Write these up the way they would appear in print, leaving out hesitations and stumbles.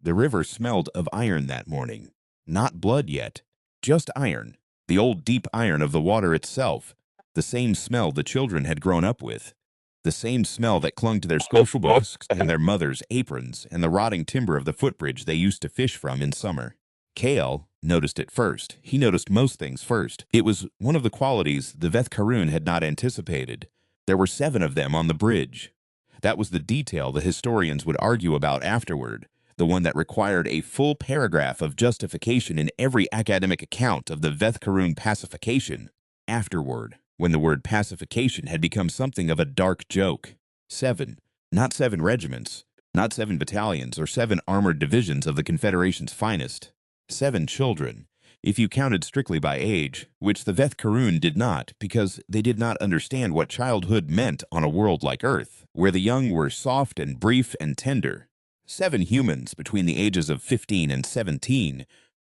The river smelled of iron that morning. Not blood yet, just iron. The old deep iron of the water itself. The same smell the children had grown up with. The same smell that clung to their schoolbooks and their mothers' aprons and the rotting timber of the footbridge they used to fish from in summer. Kale noticed it first. He noticed most things first. It was one of the qualities the Vethkarun had not anticipated. There were 7 of them on the bridge. That was the detail the historians would argue about afterward, the one that required a full paragraph of justification in every academic account of the Vethkarun pacification. Afterward, when the word pacification had become something of a dark joke. 7, not 7 regiments, not 7 battalions or 7 armored divisions of the Confederation's finest. 7 children, if you counted strictly by age, which the Vethkarun did not because they did not understand what childhood meant on a world like Earth, where the young were soft and brief and tender. 7 humans between the ages of 15 and 17,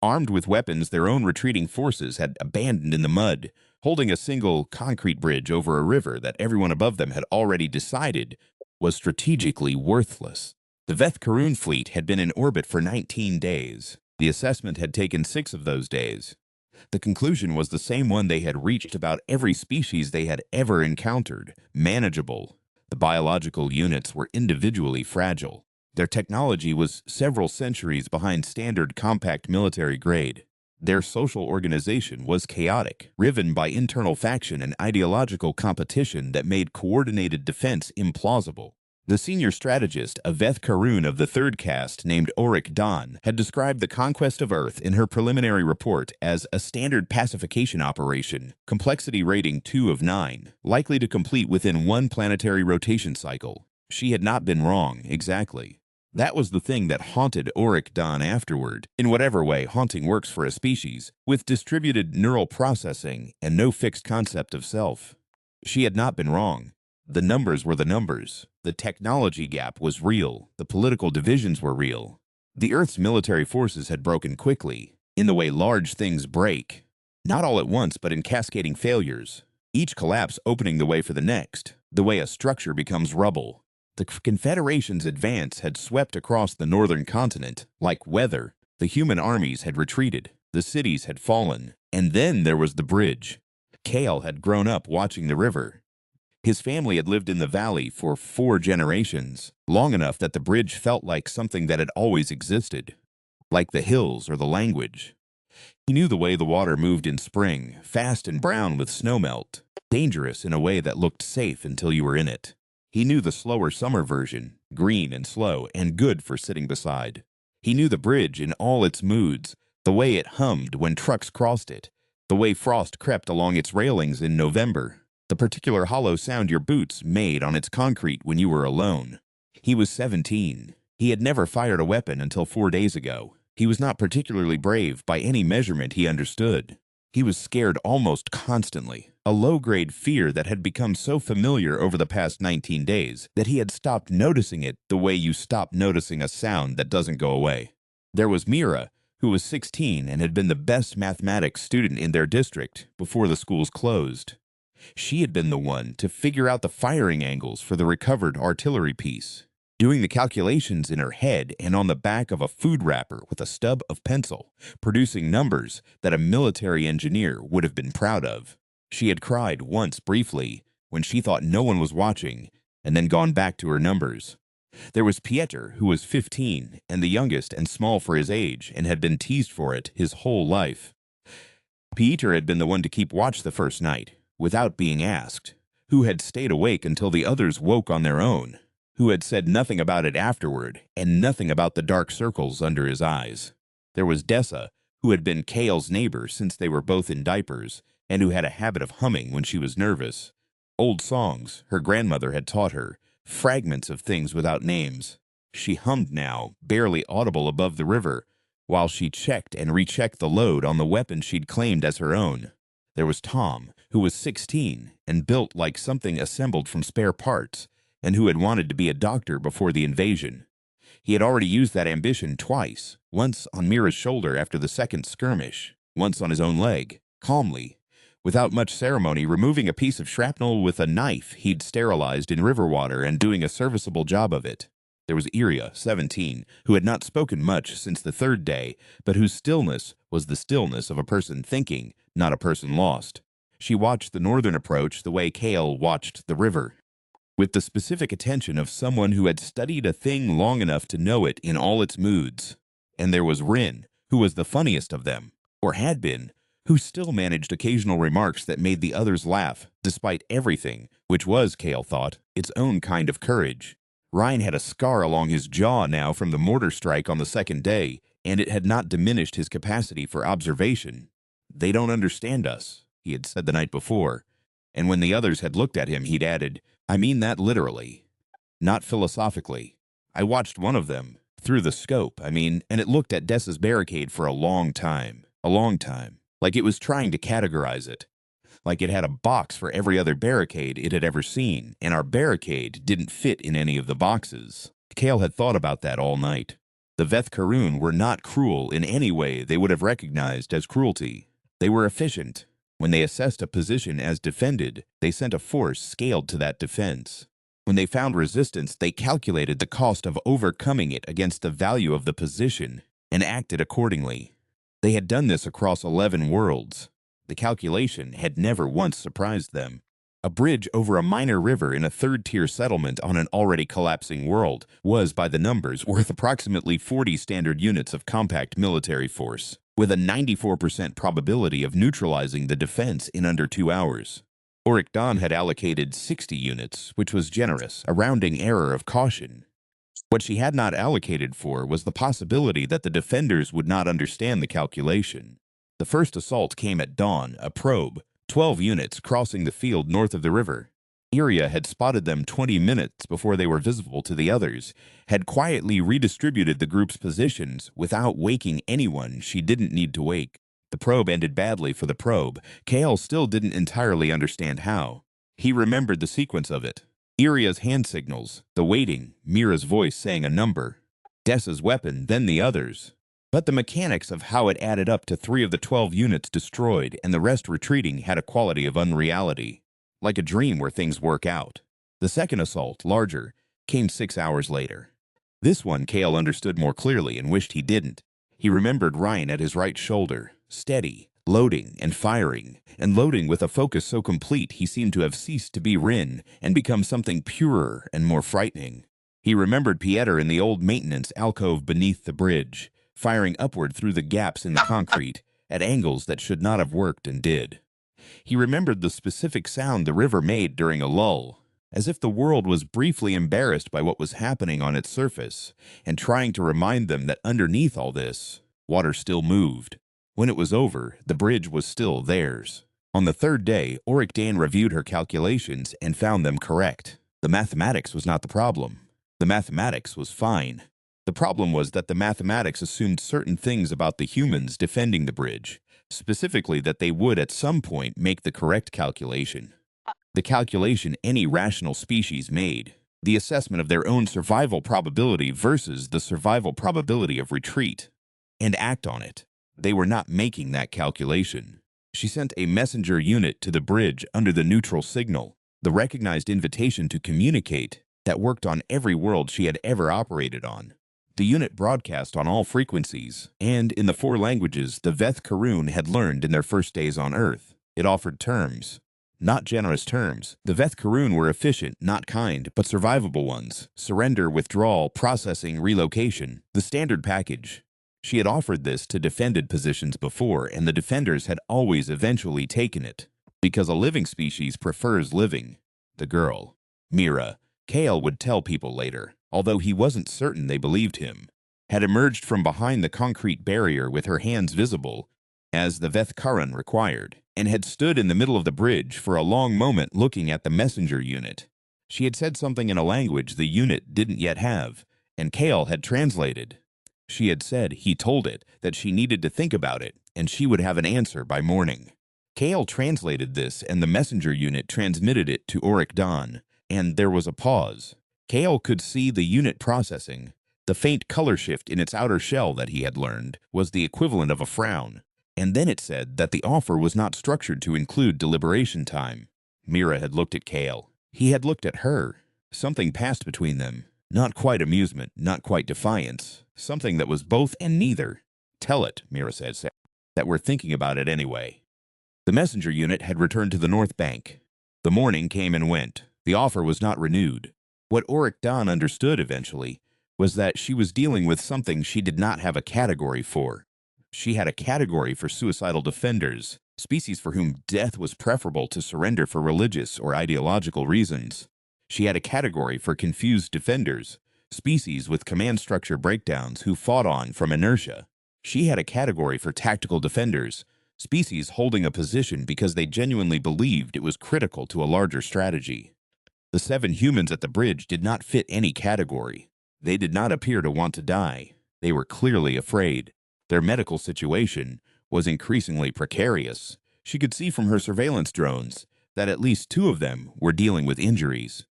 armed with weapons their own retreating forces had abandoned in the mud, holding a single concrete bridge over a river that everyone above them had already decided was strategically worthless. The Vethkarun fleet had been in orbit for 19 days. The assessment had taken 6 of those days. The conclusion was the same one they had reached about every species they had ever encountered: manageable. The biological units were individually fragile. Their technology was several centuries behind standard compact military grade. Their social organization was chaotic, riven by internal faction and ideological competition that made coordinated defense implausible. The senior strategist, a Vethkarun of the 3rd caste named Orik Dan, had described the conquest of Earth in her preliminary report as a standard pacification operation, complexity rating 2 of 9, likely to complete within 1 planetary rotation cycle. She had not been wrong, exactly. That was the thing that haunted Orik Dan afterward, in whatever way haunting works for a species, with distributed neural processing and no fixed concept of self. She had not been wrong. The numbers were the numbers. The technology gap was real. The political divisions were real. The Earth's military forces had broken quickly, in the way large things break. Not all at once, but in cascading failures. Each collapse opening the way for the next, the way a structure becomes rubble. The Confederation's advance had swept across the northern continent. Like weather, the human armies had retreated. The cities had fallen. And then there was the bridge. Kale had grown up watching the river. His family had lived in the valley for 4 generations, long enough that the bridge felt like something that had always existed, like the hills or the language. He knew the way the water moved in spring, fast and brown with snowmelt, dangerous in a way that looked safe until you were in it. He knew the slower summer version, green and slow and good for sitting beside. He knew the bridge in all its moods, the way it hummed when trucks crossed it, the way frost crept along its railings in November, the particular hollow sound your boots made on its concrete when you were alone. He was 17. He had never fired a weapon until 4 days ago. He was not particularly brave by any measurement he understood. He was scared almost constantly, a low-grade fear that had become so familiar over the past 19 days that he had stopped noticing it the way you stop noticing a sound that doesn't go away. There was Mira, who was 16 and had been the best mathematics student in their district before the schools closed. She had been the one to figure out the firing angles for the recovered artillery piece, doing the calculations in her head and on the back of a food wrapper with a stub of pencil, producing numbers that a military engineer would have been proud of. She had cried once briefly when she thought no one was watching and then gone back to her numbers. There was Pieter, who was 15 and the youngest and small for his age and had been teased for it his whole life. Pieter had been the one to keep watch the first night, without being asked, who had stayed awake until the others woke on their own, who had said nothing about it afterward, and nothing about the dark circles under his eyes. There was Dessa, who had been Kale's neighbor since they were both in diapers, and who had a habit of humming when she was nervous. Old songs her grandmother had taught her, fragments of things without names. She hummed now, barely audible above the river, while she checked and rechecked the load on the weapon she'd claimed as her own. There was Tom, who was 16 and built like something assembled from spare parts, and who had wanted to be a doctor before the invasion. He had already used that ambition twice, once on Mira's shoulder after the second skirmish, once on his own leg, calmly, without much ceremony, removing a piece of shrapnel with a knife he'd sterilized in river water and doing a serviceable job of it. There was Iria, 17, who had not spoken much since the third day, but whose stillness was the stillness of a person thinking, not a person lost. She watched the northern approach the way Kale watched the river, with the specific attention of someone who had studied a thing long enough to know it in all its moods. And there was Rin, who was the funniest of them, or had been, who still managed occasional remarks that made the others laugh, despite everything, which was, Kale thought, its own kind of courage. Ryan had a scar along his jaw now from the mortar strike on the second day, and it had not diminished his capacity for observation. "They don't understand us," he had said the night before, and when the others had looked at him, he'd added, "I mean that literally, not philosophically. I watched one of them, through the scope, I mean, and it looked at Dessa's barricade for a long time, like it was trying to categorize it. Like it had a box for every other barricade it had ever seen, and our barricade didn't fit in any of the boxes." Kale had thought about that all night. The Veth Karun were not cruel in any way they would have recognized as cruelty. They were efficient. When they assessed a position as defended, they sent a force scaled to that defense. When they found resistance, they calculated the cost of overcoming it against the value of the position and acted accordingly. They had done this across 11 worlds. The calculation had never once surprised them. A bridge over a minor river in a third-tier settlement on an already collapsing world was, by the numbers, worth approximately 40 standard units of compact military force, with a 94% probability of neutralizing the defense in under 2 hours. Auric Dawn had allocated 60 units, which was generous, a rounding error of caution. What she had not allocated for was the possibility that the defenders would not understand the calculation. The first assault came at dawn, a probe, 12 units crossing the field north of the river. Iria had spotted them 20 minutes before they were visible to the others, had quietly redistributed the group's positions without waking anyone she didn't need to wake. The probe ended badly for the probe. Kale still didn't entirely understand how. He remembered the sequence of it. Iria's hand signals, the waiting, Mira's voice saying a number, Dessa's weapon, then the others. But the mechanics of how it added up to 3 of the 12 units destroyed and the rest retreating had a quality of unreality, like a dream where things work out. The second assault, larger, came 6 hours later. This one Kale understood more clearly and wished he didn't. He remembered Ryan at his right shoulder, steady, loading and firing, and loading with a focus so complete he seemed to have ceased to be Rin and become something purer and more frightening. He remembered Pieter in the old maintenance alcove beneath the bridge, firing upward through the gaps in the concrete, at angles that should not have worked and did. He remembered the specific sound the river made during a lull, as if the world was briefly embarrassed by what was happening on its surface, and trying to remind them that underneath all this, water still moved. When it was over, the bridge was still theirs. On the third day, Auric Dawn reviewed her calculations and found them correct. The mathematics was not the problem. The mathematics was fine. The problem was that the mathematics assumed certain things about the humans defending the bridge, specifically that they would at some point make the correct calculation. The calculation any rational species made, the assessment of their own survival probability versus the survival probability of retreat, and act on it. They were not making that calculation. She sent a messenger unit to the bridge under the neutral signal, the recognized invitation to communicate that worked on every world she had ever operated on. The unit broadcast on all frequencies, and in the 4 languages the Veth Karun had learned in their first days on Earth. It offered terms. Not generous terms. The Veth Karun were efficient, not kind, but survivable ones. Surrender, withdrawal, processing, relocation. The standard package. She had offered this to defended positions before, and the defenders had always eventually taken it. Because a living species prefers living. The girl, Mira, Kale would tell people later, although he wasn't certain they believed him, had emerged from behind the concrete barrier with her hands visible, as the Veth Karun required, and had stood in the middle of the bridge for a long moment looking at the messenger unit. She had said something in a language the unit didn't yet have, and Kale had translated. She had said, he told it, that she needed to think about it, and she would have an answer by morning. Kale translated this, and the messenger unit transmitted it to Auric Dawn, and there was a pause. Kale could see the unit processing. The faint color shift in its outer shell that he had learned was the equivalent of a frown, and then it said that the offer was not structured to include deliberation time. Mira had looked at Kale. He had looked at her. Something passed between them. Not quite amusement, not quite defiance. Something that was both and neither. "Tell it," Mira said, "that we're thinking about it anyway." The messenger unit had returned to the North Bank. The morning came and went. The offer was not renewed. What Auric Dawn understood eventually was that she was dealing with something she did not have a category for. She had a category for suicidal defenders, species for whom death was preferable to surrender for religious or ideological reasons. She had a category for confused defenders, species with command structure breakdowns who fought on from inertia. She had a category for tactical defenders, species holding a position because they genuinely believed it was critical to a larger strategy. The 7 humans at the bridge did not fit any category. They did not appear to want to die. They were clearly afraid. Their medical situation was increasingly precarious. She could see from her surveillance drones that at least 2 of them were dealing with injuries.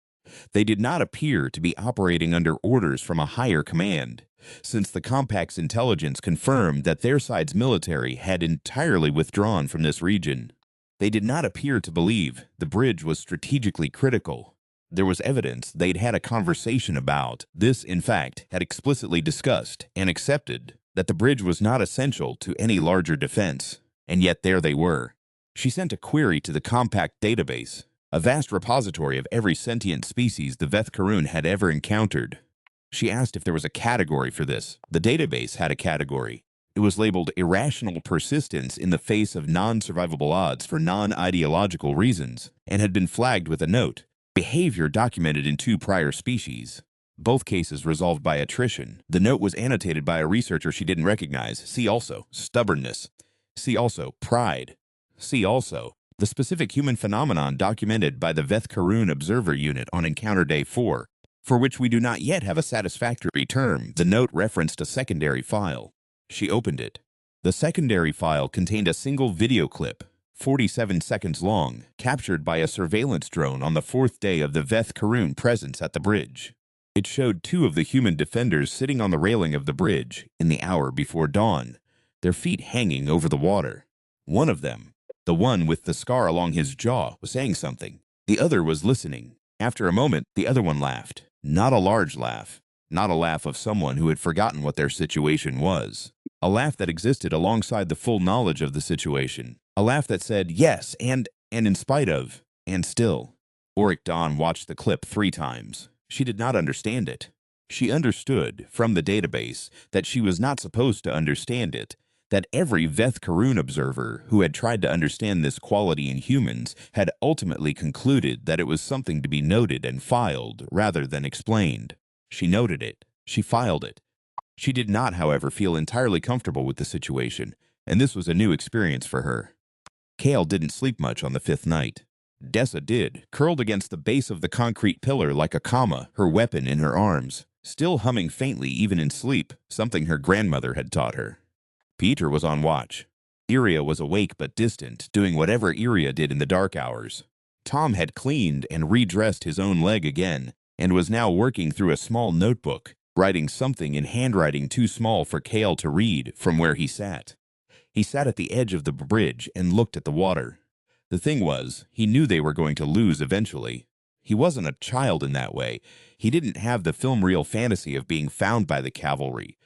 They did not appear to be operating under orders from a higher command, since the Compact's intelligence confirmed that their side's military had entirely withdrawn from this region. They did not appear to believe the bridge was strategically critical. There was evidence they'd had a conversation about this, in fact, had explicitly discussed and accepted that the bridge was not essential to any larger defense, and yet there they were. She sent a query to the Compact database, a vast repository of every sentient species the Veth Karun had ever encountered. She asked if there was a category for this. The database had a category. It was labeled irrational persistence in the face of non-survivable odds for non-ideological reasons, and had been flagged with a note, behavior documented in 2 prior species. Both cases resolved by attrition. The note was annotated by a researcher she didn't recognize. See also, stubbornness. See also, pride. See also, the specific human phenomenon documented by the Veth Karun Observer Unit on Encounter Day 4, for which we do not yet have a satisfactory term. The note referenced a secondary file. She opened it. The secondary file contained a single video clip, 47 seconds long, captured by a surveillance drone on the 4th day of the Veth Karun presence at the bridge. It showed 2 of the human defenders sitting on the railing of the bridge in the hour before dawn, their feet hanging over the water. One of them, the one with the scar along his jaw, was saying something. The other was listening. After a moment, the other one laughed. Not a large laugh. Not a laugh of someone who had forgotten what their situation was. A laugh that existed alongside the full knowledge of the situation. A laugh that said, yes, and in spite of, and still. Auric Dawn watched the clip 3 times. She did not understand it. She understood, from the database, that she was not supposed to understand it, that every Veth Karun observer who had tried to understand this quality in humans had ultimately concluded that it was something to be noted and filed rather than explained. She noted it. She filed it. She did not, however, feel entirely comfortable with the situation, and this was a new experience for her. Kale didn't sleep much on the 5th night. Dessa did, curled against the base of the concrete pillar like a comma, her weapon in her arms, still humming faintly even in sleep, something her grandmother had taught her. Peter was on watch. Iria was awake but distant, doing whatever Iria did in the dark hours. Tom had cleaned and redressed his own leg again, and was now working through a small notebook, writing something in handwriting too small for Kale to read from where he sat. He sat at the edge of the bridge and looked at the water. The thing was, he knew they were going to lose eventually. He wasn't a child in that way. He didn't have the film reel fantasy of being found by the cavalry,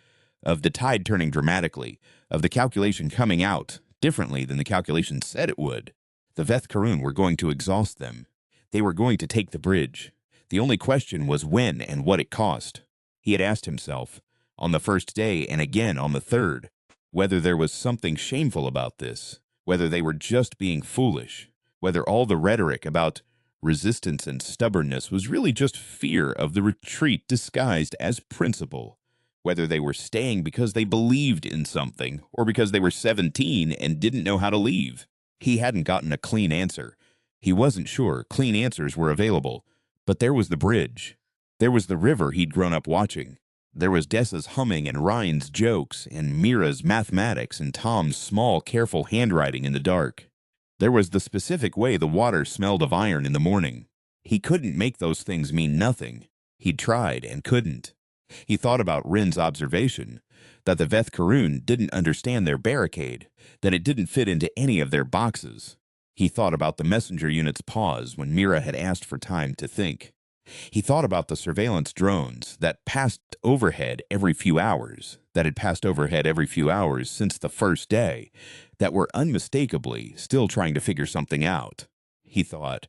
of the tide turning dramatically, of the calculation coming out differently than the calculation said it would. The Veth Karun were going to exhaust them. They were going to take the bridge. The only question was when and what it cost. He had asked himself, on the 1st day and again on the 3rd, whether there was something shameful about this, whether they were just being foolish, whether all the rhetoric about resistance and stubbornness was really just fear of the retreat disguised as principle, whether they were staying because they believed in something or because they were 17 and didn't know how to leave. He hadn't gotten a clean answer. He wasn't sure clean answers were available, but there was the bridge. There was the river he'd grown up watching. There was Dessa's humming and Ryan's jokes and Mira's mathematics and Tom's small, careful handwriting in the dark. There was the specific way the water smelled of iron in the morning. He couldn't make those things mean nothing. He'd tried and couldn't. He thought about Rin's observation, that the Veth Karun didn't understand their barricade, that it didn't fit into any of their boxes. He thought about the messenger unit's pause when Mira had asked for time to think. He thought about the surveillance drones that passed overhead every few hours, since the first day, that were unmistakably still trying to figure something out. He thought,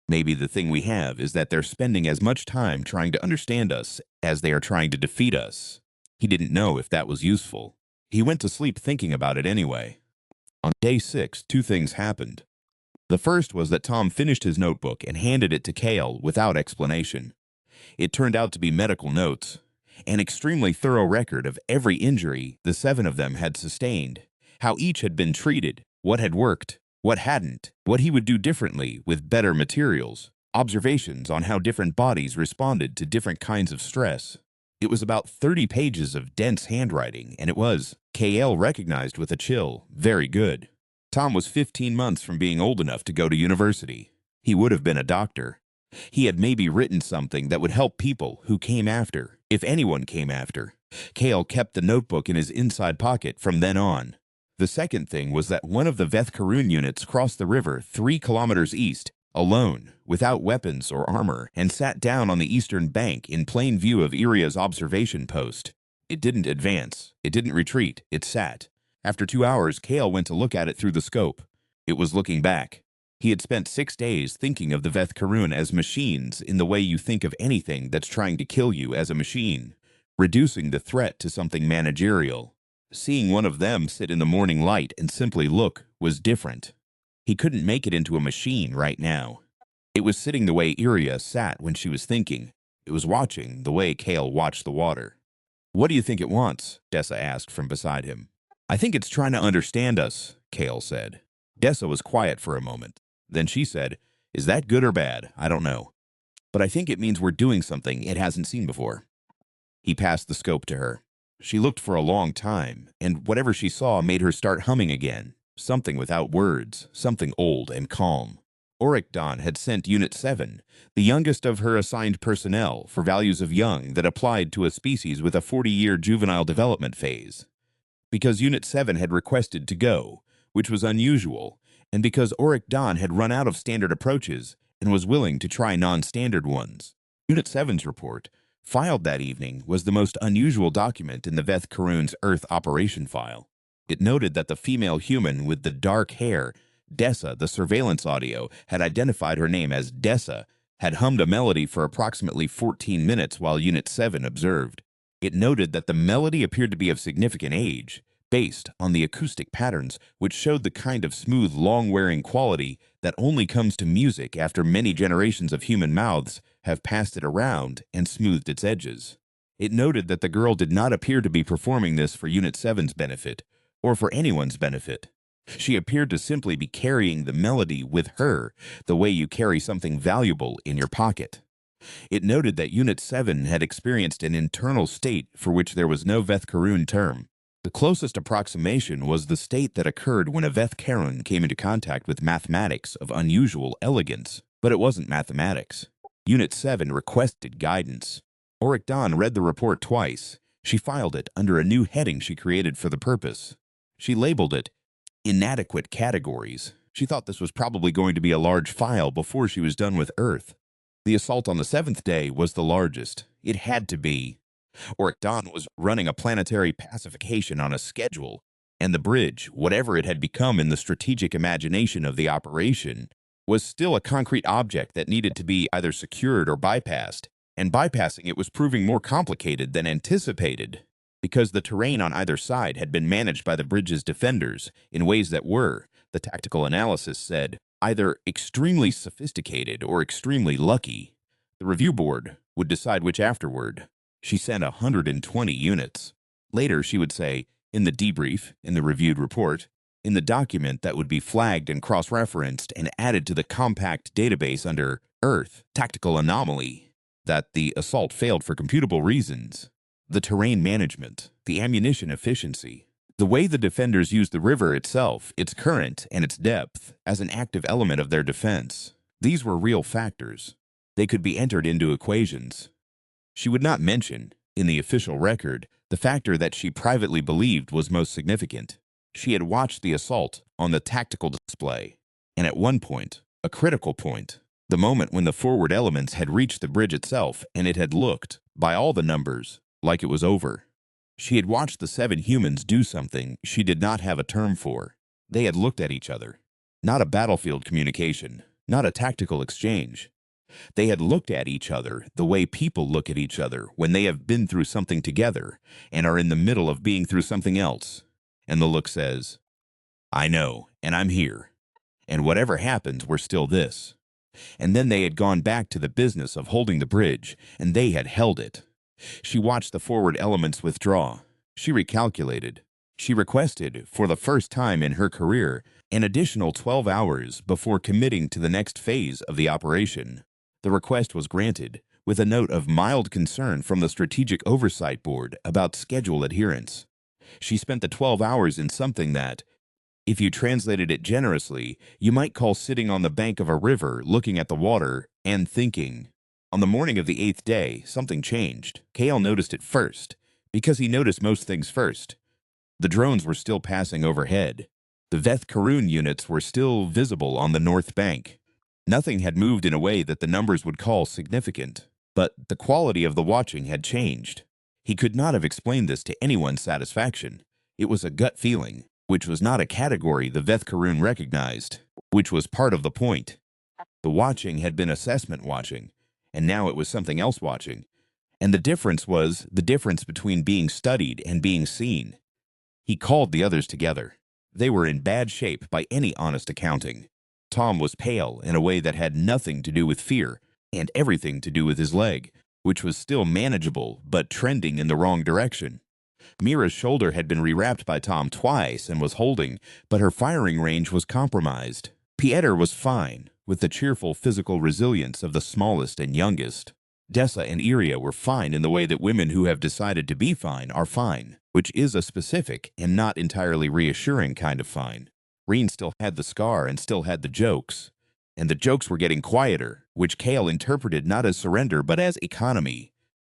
maybe the thing we have is that they're spending as much time trying to understand us as they are trying to defeat us. He didn't know if that was useful. He went to sleep thinking about it anyway. On day 6, two things happened. The first was that Tom finished his notebook and handed it to Cale without explanation. It turned out to be medical notes, an extremely thorough record of every injury the 7 of them had sustained, how each had been treated, what had worked, what hadn't, what he would do differently with better materials, observations on how different bodies responded to different kinds of stress. It was about 30 pages of dense handwriting, and it was, Cale recognized with a chill, very good. Tom was 15 months from being old enough to go to university. He would have been a doctor. He had maybe written something that would help people who came after, if anyone came after. Cale kept the notebook in his inside pocket from then on. The second thing was that one of the Veth Karun units crossed the river 3 kilometers east, alone, without weapons or armor, and sat down on the eastern bank in plain view of Iria's observation post. It didn't advance. It didn't retreat. It sat. After 2 hours, Cale went to look at it through the scope. It was looking back. He had spent 6 days thinking of the Veth Karun as machines in the way you think of anything that's trying to kill you as a machine, reducing the threat to something managerial. Seeing one of them sit in the morning light and simply look was different. He couldn't make it into a machine right now. It was sitting the way Iria sat when she was thinking. It was watching the way Cale watched the water. "What do you think it wants?" Dessa asked from beside him. "I think it's trying to understand us," Cale said. Dessa was quiet for a moment. Then she said, "Is that good or bad? I don't know. But I think it means we're doing something it hasn't seen before." He passed the scope to her. She looked for a long time, and whatever she saw made her start humming again. Something without words, something old and calm. Oricdon had sent Unit 7, the youngest of her assigned personnel, for values of young that applied to a species with a 40-year juvenile development phase. Because Unit 7 had requested to go, which was unusual, and because Oricdon had run out of standard approaches and was willing to try non-standard ones. Unit 7's report, filed that evening, was the most unusual document in the Veth Karun's Earth operation file. It noted that the female human with the dark hair, Dessa, the surveillance audio, had identified her name as Dessa, had hummed a melody for approximately 14 minutes while Unit 7 observed. It noted that the melody appeared to be of significant age, based on the acoustic patterns, which showed the kind of smooth, long-wearing quality that only comes to music after many generations of human mouths have passed it around and smoothed its edges. It noted that the girl did not appear to be performing this for Unit 7's benefit, or for anyone's benefit. She appeared to simply be carrying the melody with her, the way you carry something valuable in your pocket. It noted that Unit 7 had experienced an internal state for which there was no Veth Karun term. The closest approximation was the state that occurred when a Veth Karun came into contact with mathematics of unusual elegance, but it wasn't mathematics. Unit 7 requested guidance. Oricdon read the report twice. She filed it under a new heading she created for the purpose. She labeled it Inadequate Categories. She thought this was probably going to be a large file before she was done with Earth. The assault on the 7th day was the largest. It had to be. Oricdon was running a planetary pacification on a schedule, and the bridge, whatever it had become in the strategic imagination of the operation, was still a concrete object that needed to be either secured or bypassed, and bypassing it was proving more complicated than anticipated, because the terrain on either side had been managed by the bridge's defenders in ways that were, the tactical analysis said, either extremely sophisticated or extremely lucky. The review board would decide which afterward. She sent 120 units. Later, she would say, in the debrief, in the reviewed report, in the document that would be flagged and cross-referenced and added to the compact database under Earth, Tactical Anomaly, that the assault failed for computable reasons. The terrain management, the ammunition efficiency, the way the defenders used the river itself, its current and its depth, as an active element of their defense. These were real factors. They could be entered into equations. She would not mention, in the official record, the factor that she privately believed was most significant. She had watched the assault on the tactical display, and at one point, a critical point, The moment when the forward elements had reached the bridge itself, and it had looked, by all the numbers, like it was over. She had watched the 7 humans do something she did not have a term for. They had looked at each other. Not a battlefield communication, not a tactical exchange. They had looked at each other the way people look at each other when they have been through something together and are in the middle of being through something else. And the look says, I know, and I'm here. And whatever happens, we're still this. And then they had gone back to the business of holding the bridge, and they had held it. She watched the forward elements withdraw. She recalculated. She requested, for the first time in her career, an additional 12 hours before committing to the next phase of the operation. The request was granted, with a note of mild concern from the Strategic Oversight Board about schedule adherence. She spent the 12 hours in something that, if you translated it generously, you might call sitting on the bank of a river, looking at the water, and thinking. On the morning of the 8th day, something changed. Kale noticed it first, because he noticed most things first. The drones were still passing overhead. The Veth Karun units were still visible on the north bank. Nothing had moved in a way that the numbers would call significant, but the quality of the watching had changed. He could not have explained this to anyone's satisfaction. It was a gut feeling, which was not a category the Veth Karun recognized, which was part of the point. The watching had been assessment watching, and now it was something else watching. And the difference was the difference between being studied and being seen. He called the others together. They were in bad shape by any honest accounting. Tom was pale in a way that had nothing to do with fear and everything to do with his leg, which was still manageable but trending in the wrong direction. Mira's shoulder had been rewrapped by Tom twice and was holding, but her firing range was compromised. Pieter was fine, with the cheerful physical resilience of the smallest and youngest. Dessa and Iria were fine in the way that women who have decided to be fine are fine, which is a specific and not entirely reassuring kind of fine. Reen still had the scar and still had the jokes. And the jokes were getting quieter, which Kale interpreted not as surrender but as economy.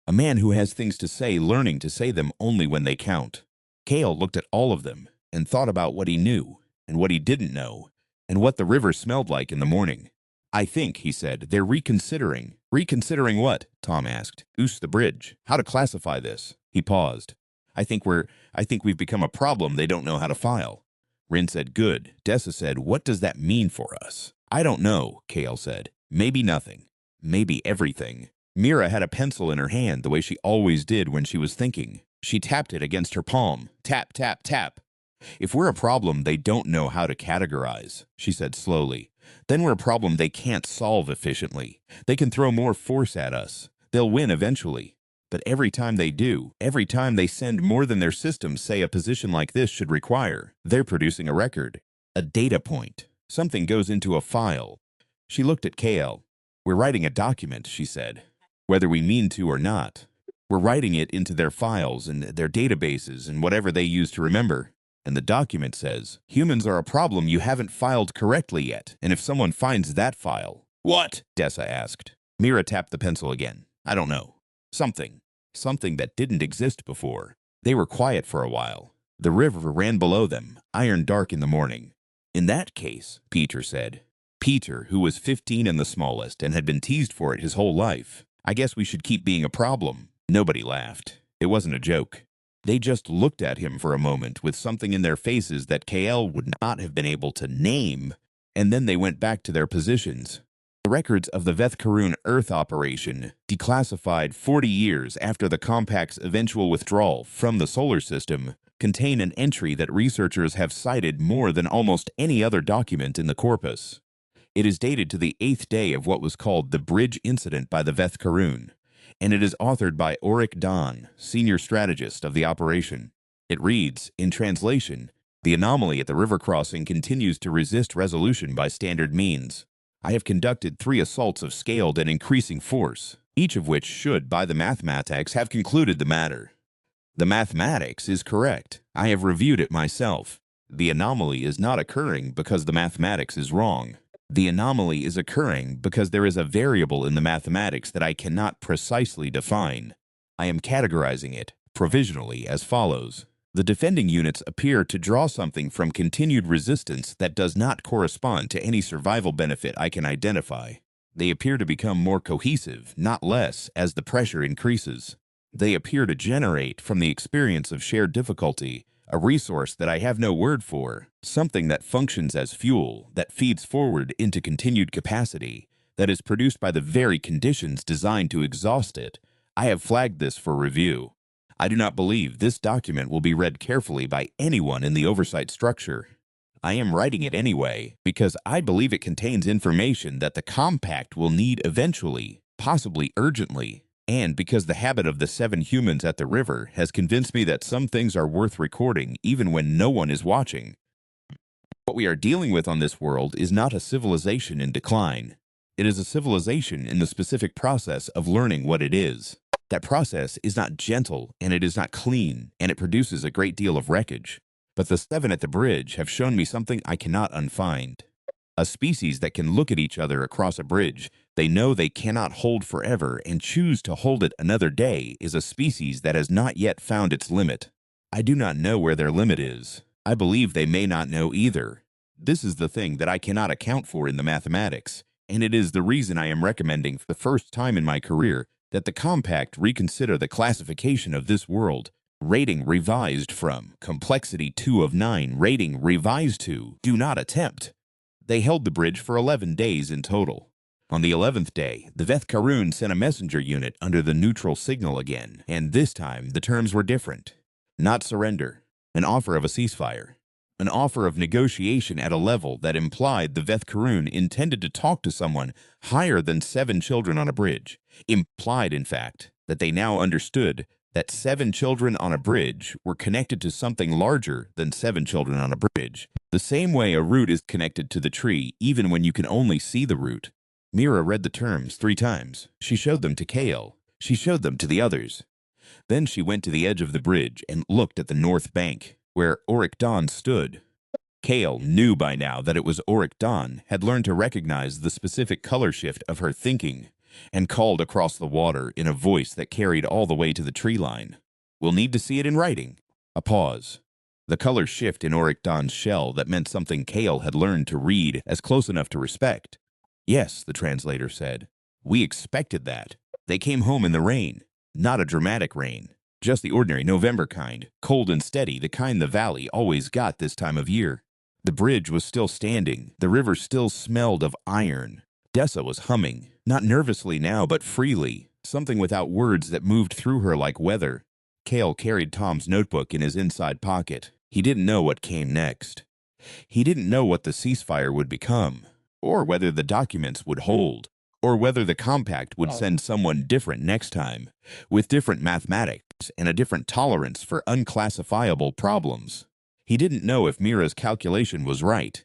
A man who has things to say learning to say them only when they count. Kale looked at all of them and thought about what he knew and what he didn't know and what the river smelled like in the morning. I think, he said, they're reconsidering. Reconsidering what? Tom asked. The bridge. How to classify this? He paused. I think we've become a problem they don't know how to file. Rin said, good. Dessa said, what does that mean for us? I don't know, Kale said. Maybe nothing. Maybe everything. Mira had a pencil in her hand the way she always did when she was thinking. She tapped it against her palm. Tap, tap, tap. If we're a problem they don't know how to categorize, she said slowly, then we're a problem they can't solve efficiently. They can throw more force at us. They'll win eventually. But every time they do, every time they send more than their systems say a position like this should require, they're producing a record, a data point. Something goes into a file. She looked at Kale. We're writing a document, she said, whether we mean to or not. We're writing it into their files and their databases and whatever they use to remember. And the document says, humans are a problem you haven't filed correctly yet, and if someone finds that file... What? Dessa asked. Mira tapped the pencil again. I don't know. Something. Something that didn't exist before. They were quiet for a while. The river ran below them, iron dark in the morning. In that case, Peter said. Peter, who was 15 and the smallest and had been teased for it his whole life. I guess we should keep being a problem. Nobody laughed. It wasn't a joke. They just looked at him for a moment with something in their faces that KL would not have been able to name, and then they went back to their positions. The records of the Veth Karun Earth operation, declassified 40 years after the Compact's eventual withdrawal from the solar system, contain an entry that researchers have cited more than almost any other document in the corpus. It is dated to the 8th day of what was called the Bridge Incident by the Veth Karun, and it is authored by Auric Don, senior strategist of the operation. It reads, in translation, the anomaly at the river crossing continues to resist resolution by standard means. I have conducted 3 assaults of scaled and increasing force, each of which should, by the mathematics, have concluded the matter. The mathematics is correct. I have reviewed it myself. The anomaly is not occurring because the mathematics is wrong. The anomaly is occurring because there is a variable in the mathematics that I cannot precisely define. I am categorizing it, provisionally, as follows. The defending units appear to draw something from continued resistance that does not correspond to any survival benefit I can identify. They appear to become more cohesive, not less, as the pressure increases. They appear to generate, from the experience of shared difficulty, a resource that I have no word for, something that functions as fuel, that feeds forward into continued capacity, that is produced by the very conditions designed to exhaust it. I have flagged this for review. I do not believe this document will be read carefully by anyone in the oversight structure. I am writing it anyway because I believe it contains information that the compact will need eventually, possibly urgently, and because the habit of the 7 humans at the river has convinced me that some things are worth recording even when no one is watching. What we are dealing with on this world is not a civilization in decline. It is a civilization in the specific process of learning what it is. That process is not gentle, and it is not clean, and it produces a great deal of wreckage. But the 7 at the bridge have shown me something I cannot unfind. A species that can look at each other across a bridge they know they cannot hold forever and choose to hold it another day is a species that has not yet found its limit. I do not know where their limit is. I believe they may not know either. This is the thing that I cannot account for in the mathematics, and it is the reason I am recommending for the first time in my career that the compact reconsider the classification of this world. Rating revised from complexity 2 of 9, rating revised to do not attempt. They held the bridge for 11 days in total. On the 11th day, the Veth Karun sent a messenger unit under the neutral signal again, and this time the terms were different. Not surrender, an offer of a ceasefire, an offer of negotiation at a level that implied the Veth Karun intended to talk to someone higher than 7 children on a bridge, implied, in fact, that they now understood that 7 children on a bridge were connected to something larger than 7 children on a bridge, the same way a root is connected to the tree even when you can only see the root. Mira read the terms 3 times. She showed them to Kale. She showed them to the others. Then she went to the edge of the bridge and looked at the north bank, where Auric Dawn stood. Kale knew by now that it was Auric Dawn, had learned to recognize the specific color shift of her thinking, and called across the water in a voice that carried all the way to the tree line. We'll need to see it in writing. A pause. The color shift in Auric Dawn's shell that meant something Kale had learned to read as close enough to respect. Yes, the translator said. We expected that. They came home in the rain. Not a dramatic rain. Just the ordinary November kind, cold and steady, the kind the valley always got this time of year. The bridge was still standing. The river still smelled of iron. Dessa was humming, not nervously now, but freely, something without words that moved through her like weather. Kale carried Tom's notebook in his inside pocket. He didn't know what came next. He didn't know what the ceasefire would become, or whether the documents would hold, or whether the compact would send someone different next time, with different mathematics and a different tolerance for unclassifiable problems. He didn't know if Mira's calculation was right,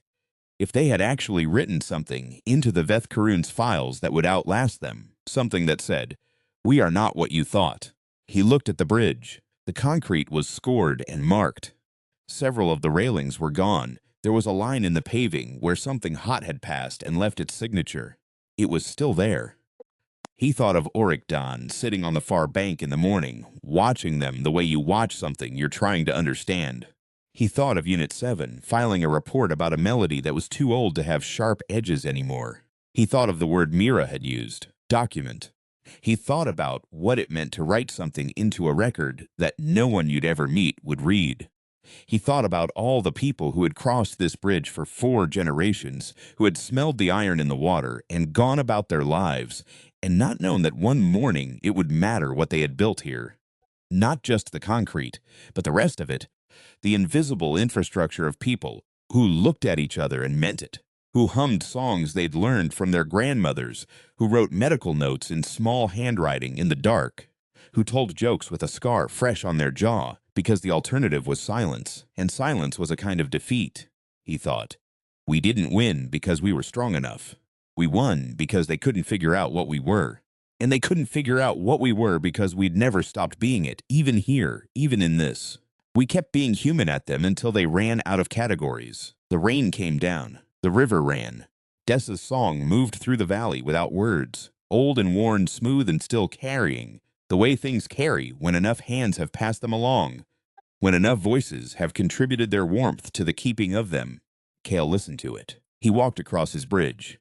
if they had actually written something into the Veth Karun's files that would outlast them, something that said, "We are not what you thought." He looked at the bridge. The concrete was scored and marked. Several of the railings were gone. There was a line in the paving where something hot had passed and left its signature. It was still there. He thought of Auric Dawn sitting on the far bank in the morning, watching them the way you watch something you're trying to understand. He thought of Unit 7 filing a report about a melody that was too old to have sharp edges anymore. He thought of the word Mira had used, document. He thought about what it meant to write something into a record that no one you'd ever meet would read. He thought about all the people who had crossed this bridge for 4 generations, who had smelled the iron in the water and gone about their lives, and not known that one morning it would matter what they had built here. Not just the concrete, but the rest of it, the invisible infrastructure of people who looked at each other and meant it, who hummed songs they'd learned from their grandmothers, who wrote medical notes in small handwriting in the dark, who told jokes with a scar fresh on their jaw, because the alternative was silence, and silence was a kind of defeat, he thought. We didn't win because we were strong enough. We won because they couldn't figure out what we were. And they couldn't figure out what we were because we'd never stopped being it, even here, even in this. We kept being human at them until they ran out of categories. The rain came down. The river ran. Dessa's song moved through the valley without words, old and worn, smooth and still carrying, the way things carry when enough hands have passed them along, when enough voices have contributed their warmth to the keeping of them. Kale listened to it. He walked across his bridge.